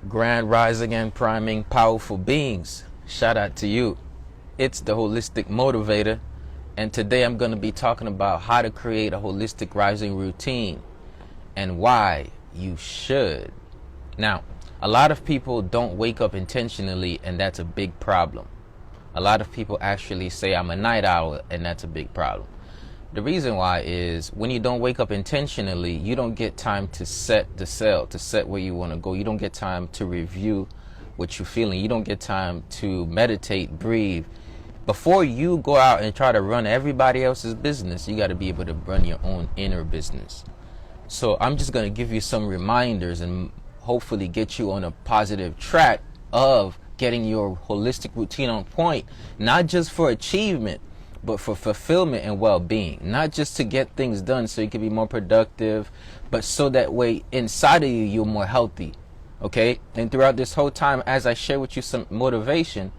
Grand rising and priming powerful beings. Shout out to you. It's the Holistic Motivator, and today I'm going to be talking about how to create a holistic rising routine and why you should. Now, a lot of people don't wake up intentionally, and that's a big problem. A lot of people actually say I'm a night owl, and that's a big problem. The reason why is when you don't wake up intentionally, you don't get time to set the sail, to set where you want to go. You don't get time to review what you're feeling. You don't get time to meditate, breathe. Before you go out and try to run everybody else's business, you got to be able to run your own inner business. So I'm just going to give you some reminders and hopefully get you on a positive track of getting your holistic routine on point, not just for achievement, but for fulfillment and well-being. Not just to get things done so you can be more productive, but so that way inside of you, you're more healthy. Okay? And throughout this whole time, as I share with you some motivation,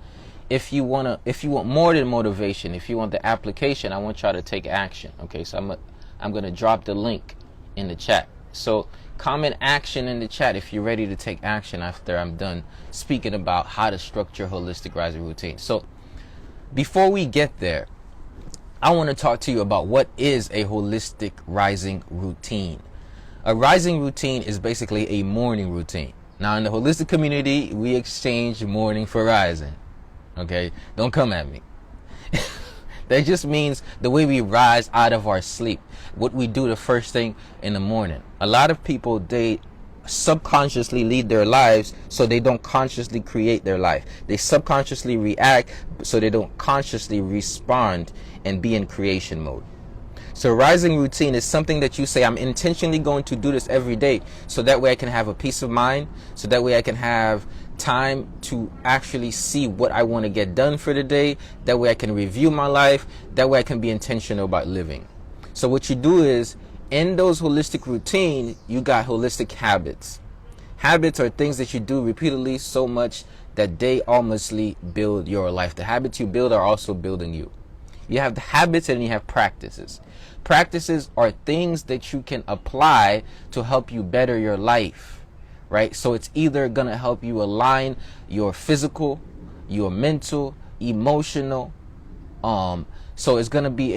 if you want more than motivation, if you want the application, I want y'all to take action. Okay? So I'm going to drop the link in the chat. So comment action in the chat if you're ready to take action after I'm done speaking about how to structure holistic rising routine. So before we get there, I want to talk to you about what is a holistic rising routine. A rising routine is basically a morning routine. Now, in the holistic community, we exchange morning for rising. Okay? Don't come at me. That just means the way we rise out of our sleep. What we do the first thing in the morning. A lot of people, they subconsciously lead their lives so they don't consciously create their life. They subconsciously react so they don't consciously respond and be in creation mode. So rising routine is something that you say, I'm intentionally going to do this every day so that way I can have a peace of mind, so that way I can have time to actually see what I want to get done for the day. That way I can review my life. That way I can be intentional about living. So what you do is, in those holistic routine, you got holistic habits. Habits are things that you do repeatedly so much that they almostly build your life. The habits you build are also building you. You have the habits and you have practices. Practices are things that you can apply to help you better your life, right? So it's either going to help you align your physical, your mental, emotional. So it's going to be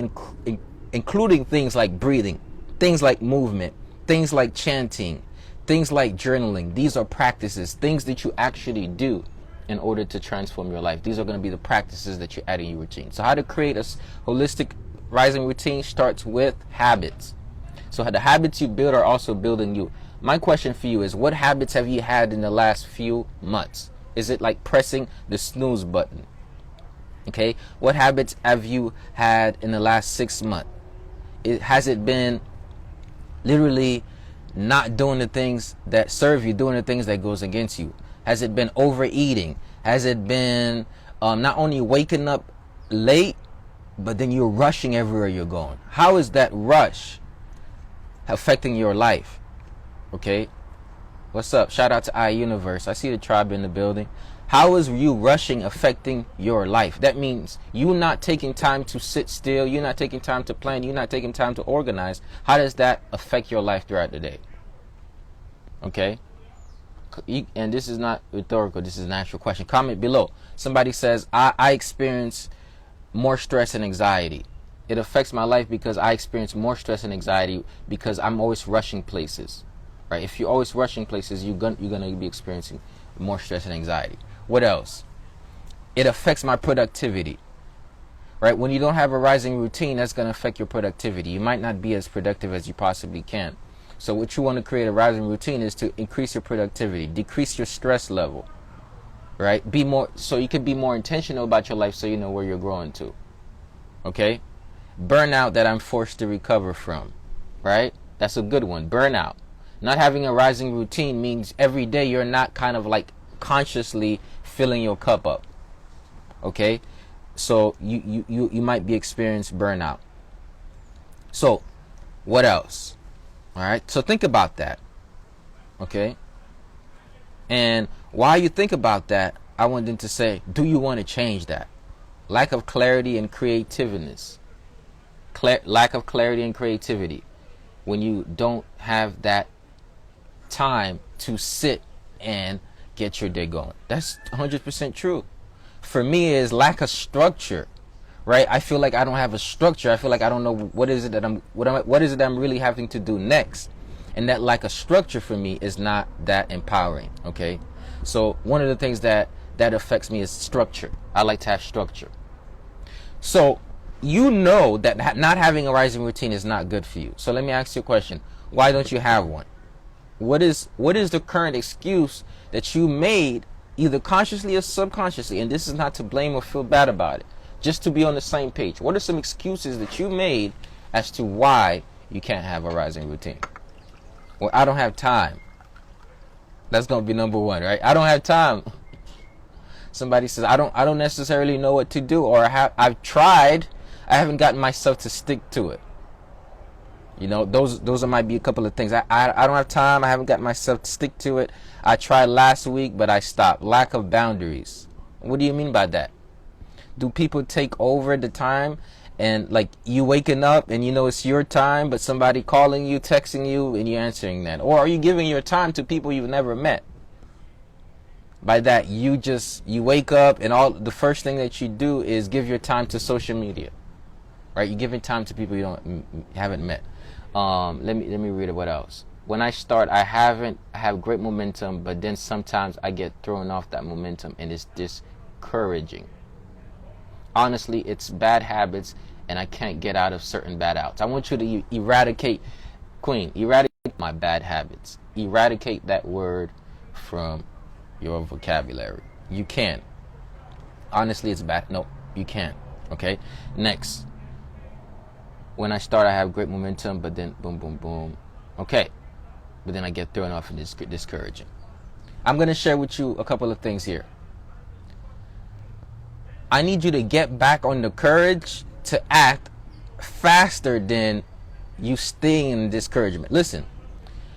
including things like breathing, things like movement, things like chanting, things like journaling. These are practices, things that you actually do in order to transform your life. These are going to be the practices that you add in your routine. So how to create a holistic rising routine starts with habits. So the habits you build are also building you. My question for you is, what habits have you had in the last few months? Is it like pressing the snooze button? Okay. What habits have you had in the last 6 months? Has it been literally not doing the things that serve you, doing the things that goes against you? Has it been overeating? Has it been not only waking up late, but then you're rushing everywhere you're going? How is that rush affecting your life? Okay. What's up? Shout out to iUniverse. I see the tribe in the building. How is you rushing affecting your life? That means you not taking time to sit still. You're not taking time to plan. You're not taking time to organize. How does that affect your life throughout the day? Okay. And this is not rhetorical. This is an actual question. Comment below. Somebody says, I experience more stress and anxiety. It affects my life because I experience more stress and anxiety because I'm always rushing places. Right? If you're always rushing places, you're going to be experiencing more stress and anxiety. What else? It affects my productivity. Right? When you don't have a rising routine, that's going to affect your productivity. You might not be as productive as you possibly can. So what you want to create a rising routine is to increase your productivity, decrease your stress level. Right? Be more, so you can be more intentional about your life so you know where you're growing to. Okay? Burnout that I'm forced to recover from. Right? That's a good one. Burnout. Not having a rising routine means every day you're not kind of like consciously filling your cup up. Okay? So you might be experiencing burnout. So what else? All right? So think about that. Okay? And while you think about that, I want them to say, do you want to change that? Lack of clarity and creativeness. Lack of clarity and creativity. When you don't have that time to sit and get your day going. That's 100% true. For me, is lack of structure, right? I feel like I don't have a structure. I feel like I don't know what is it that I'm really having to do next. And that lack of structure for me is not that empowering, okay? So one of the things that affects me is structure. I like to have structure. So you know that not having a rising routine is not good for you. So let me ask you a question. Why don't you have one? What is the current excuse that you made, either consciously or subconsciously? And this is not to blame or feel bad about it, just to be on the same page. What are some excuses that you made as to why you can't have a rising routine? Well, I don't have time. That's going to be number one, right? I don't have time. Somebody says, I don't necessarily know what to do, or I've tried, I haven't gotten myself to stick to it. You know, those might be a couple of things. I don't have time. I haven't got myself to stick to it. I tried last week, but I stopped. Lack of boundaries. What do you mean by that? Do people take over the time, and like you waking up and you know it's your time, but somebody calling you, texting you, and you're answering that? Or are you giving your time to people you've never met? By that, you wake up and the first thing that you do is give your time to social media, right? You're giving time to people you haven't met. Let me read it. What else? When I start, I have great momentum, but then sometimes I get thrown off that momentum, and it's discouraging. Honestly, it's bad habits, and I can't get out of certain bad habits. I want you to eradicate my bad habits. Eradicate that word from your vocabulary. You can. Honestly, it's bad. No, you can. Okay. Next. When I start, I have great momentum, but then boom, boom, boom. Okay. But then I get thrown off, and it's discouraging. I'm going to share with you a couple of things here. I need you to get back on the courage to act faster than you staying in discouragement. Listen,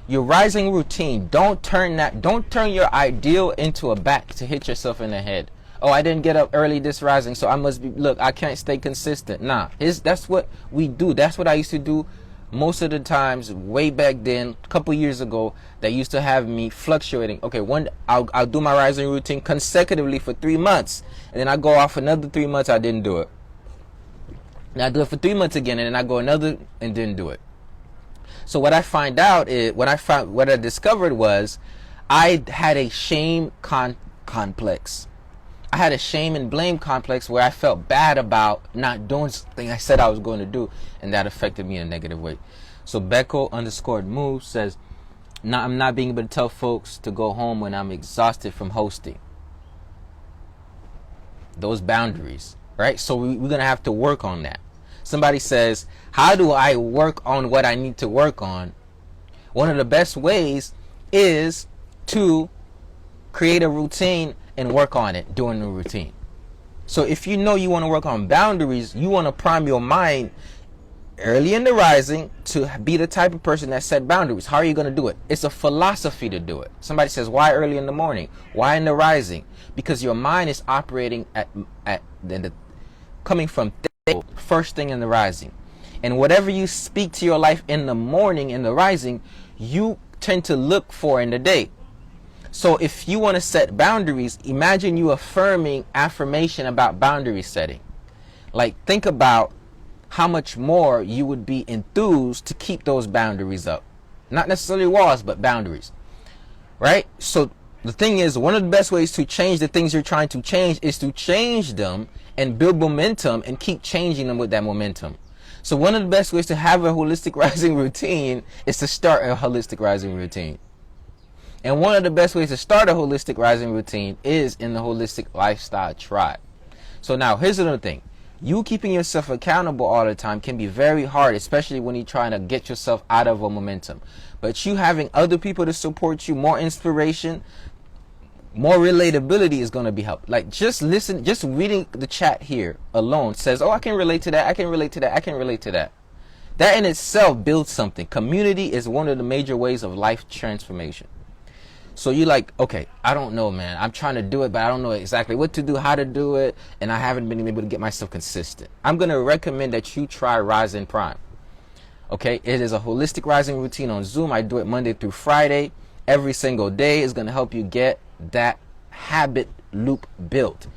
your rising routine, don't turn your ideal into a bat to hit yourself in the head. Oh, I didn't get up early this rising, so I can't stay consistent. Nah, that's what we do. That's what I used to do most of the times way back then, a couple years ago, that used to have me fluctuating. Okay, I'll do my rising routine consecutively for 3 months, and then I go off another 3 months, I didn't do it. Now I do it for 3 months again, and then I go another and didn't do it. So what I discovered was I had a shame complex. I had a shame and blame complex where I felt bad about not doing something I said I was going to do, and that affected me in a negative way. So Becco_move says, I'm not being able to tell folks to go home when I'm exhausted from hosting. Those boundaries, right? So we're going to have to work on that. Somebody says, how do I work on what I need to work on? One of the best ways is to create a routine and work on it during the routine. So if you know you want to work on boundaries, you want to prime your mind early in the rising to be the type of person that set boundaries. How are you going to do it? It's a philosophy to do it. Somebody says, why early in the morning? Why in the rising? Because your mind is operating coming from first thing in the rising. And whatever you speak to your life in the morning, in the rising, you tend to look for in the day. So if you want to set boundaries, imagine you affirming affirmation about boundary setting. Like, think about how much more you would be enthused to keep those boundaries up. Not necessarily walls, but boundaries. Right? So the thing is, one of the best ways to change the things you're trying to change is to change them and build momentum and keep changing them with that momentum. So one of the best ways to have a holistic rising routine is to start a holistic rising routine. And one of the best ways to start a holistic rising routine is in the Holistic Lifestyle Tribe. So now, here's another thing. You keeping yourself accountable all the time can be very hard, especially when you're trying to get yourself out of a momentum. But you having other people to support you, more inspiration, more relatability is going to be helpful. Like, just reading the chat here alone says, oh, I can relate to that, I can relate to that, I can relate to that. That in itself builds something. Community is one of the major ways of life transformation. So you're like, okay, I don't know, man. I'm trying to do it, but I don't know exactly what to do, how to do it, and I haven't been able to get myself consistent. I'm going to recommend that you try Rise and Prime. Okay, it is a holistic rising routine on Zoom. I do it Monday through Friday. every single day is going to help you get that habit loop built.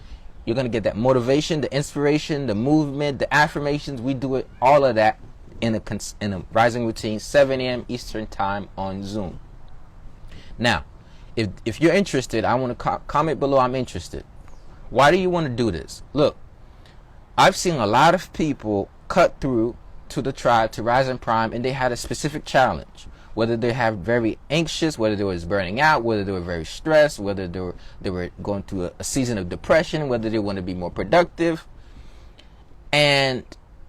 You're going to get that motivation, the inspiration, the movement, the affirmations. We do it, all of that in a rising routine, 7 a.m. Eastern time on Zoom. Now, if you're interested, I want to comment below, I'm interested. Why do you want to do this? Look, I've seen a lot of people cut through to the tribe, to Rise and Prime, and they had a specific challenge. Whether they have very anxious, whether they was burning out, whether they were very stressed, whether they were going through a season of depression, whether they want to be more productive. And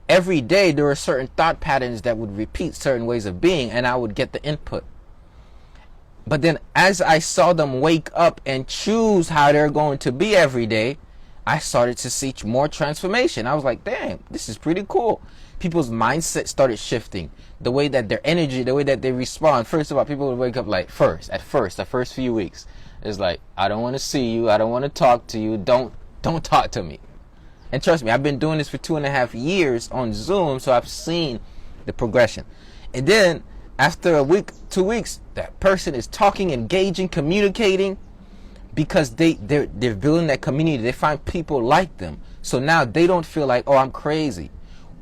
every day there were certain thought patterns that would repeat certain ways of being, and I would get the input. But then as I saw them wake up and choose how they're going to be every day, I started to see more transformation. I was like, damn, this is pretty cool. People's mindset started shifting. The way that their energy, the way that they respond. First of all, people would wake up like the first few weeks, it's like, I don't want to see you. I don't want to talk to you. Don't talk to me. And trust me, I've been doing this for 2.5 years on Zoom, so I've seen the progression. And then after a week, 2 weeks, that person is talking, engaging, communicating, because they're building that community. They find people like them. So now they don't feel like, oh, I'm crazy.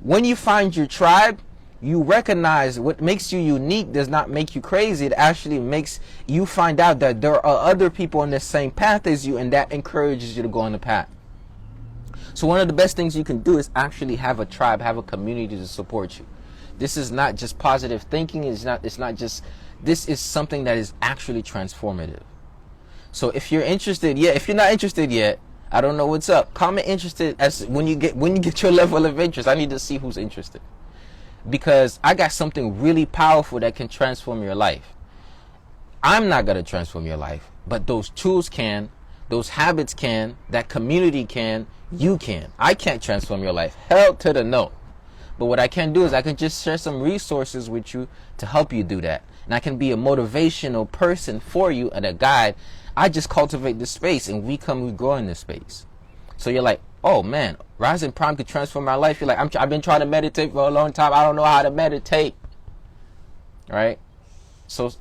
When you find your tribe, you recognize what makes you unique does not make you crazy. It actually makes you find out that there are other people on the same path as you, and that encourages you to go on the path. So one of the best things you can do is actually have a tribe, have a community to support you. This is not just positive thinking. It's not just, this is something that is actually transformative. So if you're interested, if you're not interested yet, I don't know what's up. Comment interested as when you get your level of interest. I need to see who's interested, because I got something really powerful that can transform your life. I'm not going to transform your life, but those tools can, those habits can, that community can, you can. I can't transform your life. Hell to the no. But what I can do is I can just share some resources with you to help you do that. And I can be a motivational person for you and a guide. I just cultivate this space, and we grow in this space. So you're like, oh man, Rise and Prime could transform my life. You're like, I've been trying to meditate for a long time. I don't know how to meditate. Right? So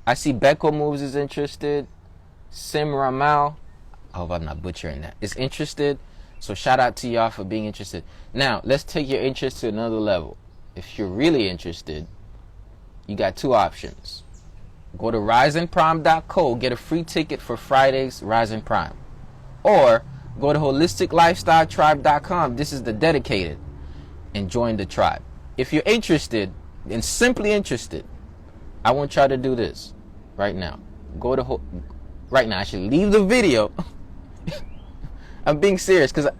I see Beko Moves is interested. Sim Ramal, I hope I'm not butchering that, is interested. So shout out to y'all for being interested. Now, let's take your interest to another level. If you're really interested, you got two options. Go to riseandprime.co, get a free ticket for Friday's Rise and Prime. Or go to holisticlifestyletribe.com. This is the dedicated, and join the tribe. If you're interested, and simply interested, I want y'all to do this right now. Right now, actually, leave the video. I'm being serious, because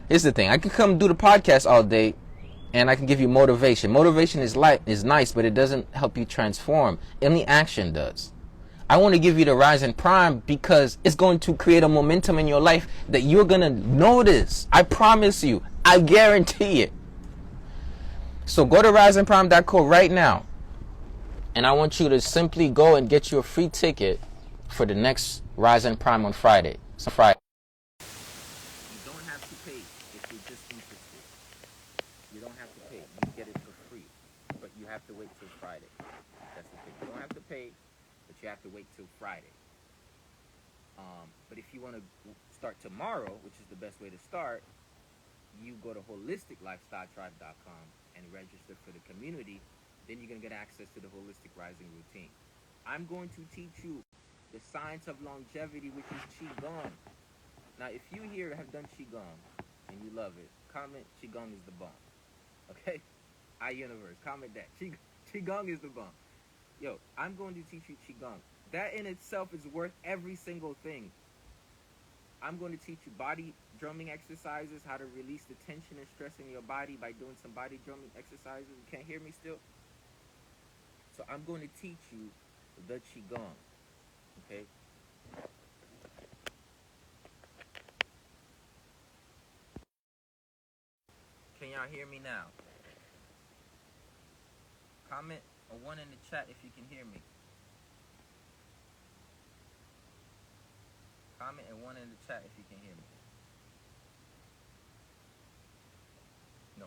here's the thing. I can come do the podcast all day, and I can give you motivation. Motivation is nice, but it doesn't help you transform. Only action does. I want to give you the Rise and Prime because it's going to create a momentum in your life that you're going to notice. I promise you. I guarantee it. So go to riseandprime.co right now, and I want you to simply go and get you a free ticket for the next Rise and Prime on Friday. So Friday. You don't have to pay if you're just interested. You don't have to pay. You can get it for free. But you have to wait till Friday. That's the thing. You don't have to pay, but you have to wait till Friday. But if you want to start tomorrow, which is the best way to start, you go to holisticlifestyletribe.com and register for the community. Then you're going to get access to the holistic rising routine. I'm going to teach you the science of longevity, which is Qigong. Now, if you here have done Qigong and you love it, comment Qigong is the bomb. Okay? iUniverse, comment that. Qigong is the bomb. Yo, I'm going to teach you Qigong. That in itself is worth every single thing. I'm going to teach you body drumming exercises, how to release the tension and stress in your body by doing some body drumming exercises. You can't hear me still? So I'm going to teach you the Qigong. Okay? Can y'all hear me now? Comment a 1 in the chat if you can hear me. Comment a 1 in the chat if you can hear me. No.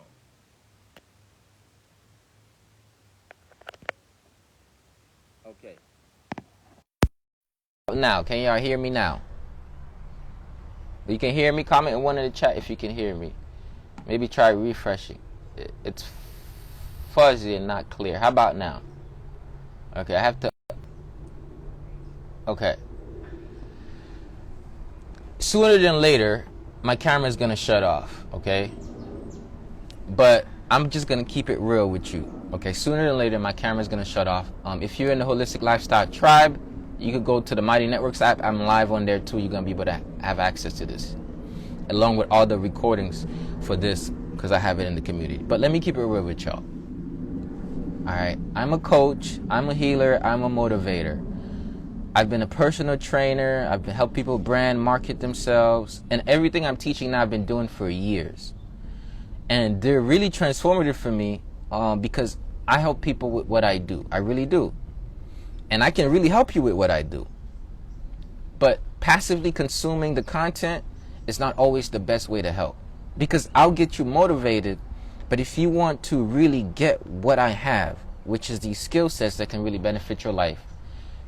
Okay. now? Can y'all hear me now? You can hear me? Comment in one in the chat if you can hear me. Maybe try refreshing. It's fuzzy and not clear. How about now? Okay, I have to... Okay. Sooner than later, my camera's gonna shut off, okay? But I'm just gonna keep it real with you, okay? Sooner than later, my camera's gonna shut off. If you're in the Holistic Lifestyle Tribe, you could go to the Mighty Networks app. I'm live on there too. You're gonna be able to have access to this, along with all the recordings for this, because I have it in the community. But let me keep it real with y'all. Alright, I'm a coach, I'm a healer, I'm a motivator. I've been a personal trainer, I've been helping people brand, market themselves, and everything I'm teaching now I've been doing for years. And they're really transformative for me because I help people with what I do. I really do. And I can really help you with what I do. But passively consuming the content is not always the best way to help. Because I'll get you motivated, but if you want to really get what I have, which is these skill sets that can really benefit your life,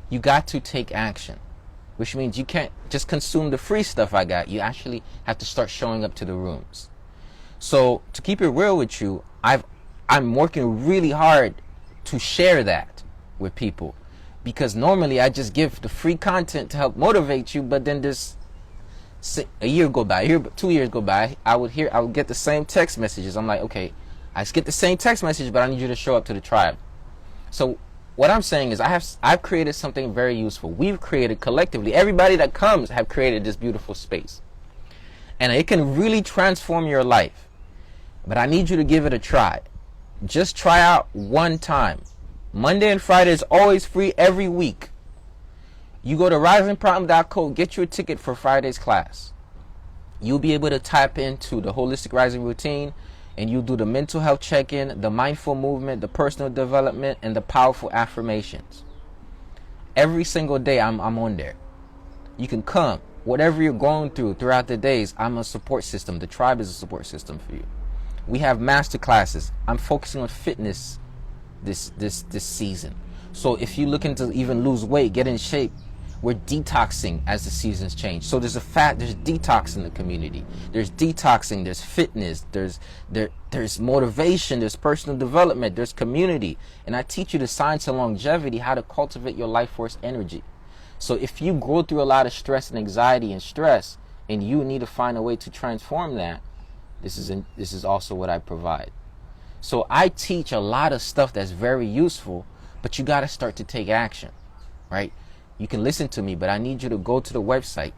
you got to take action. Which means you can't just consume the free stuff I got. You actually have to start showing up to the rooms. So to keep it real with you, I'm working really hard to share that with people. Because normally I just give the free content to help motivate you, but then a year go by, 2 years go by, I would get the same text messages. I'm like, okay, I get the same text message, but I need you to show up to the tribe. So what I'm saying is I've created something very useful. We've created collectively, everybody that comes have created this beautiful space. And it can really transform your life. But I need you to give it a try. Just try out one time. Monday and Friday is always free every week. You go to risingprime.co, get you a ticket for Friday's class. You'll be able to tap into the holistic rising routine, and you do the mental health check-in, the mindful movement, the personal development, and the powerful affirmations. Every single day I'm on there. You can come. Whatever you're going through throughout the days, I'm a support system. The tribe is a support system for you. We have master classes. I'm focusing on fitness this season. So if you're looking to even lose weight, get in shape, we're detoxing as the seasons change. So there's detox in the community. There's detoxing, there's fitness, there's motivation, there's personal development, there's community. And I teach you the science of longevity, how to cultivate your life force energy. So if you go through a lot of stress and anxiety and stress, and you need to find a way to transform that, this is also what I provide. So I teach a lot of stuff that's very useful, but you got to start to take action, right? You can listen to me, but I need you to go to the website,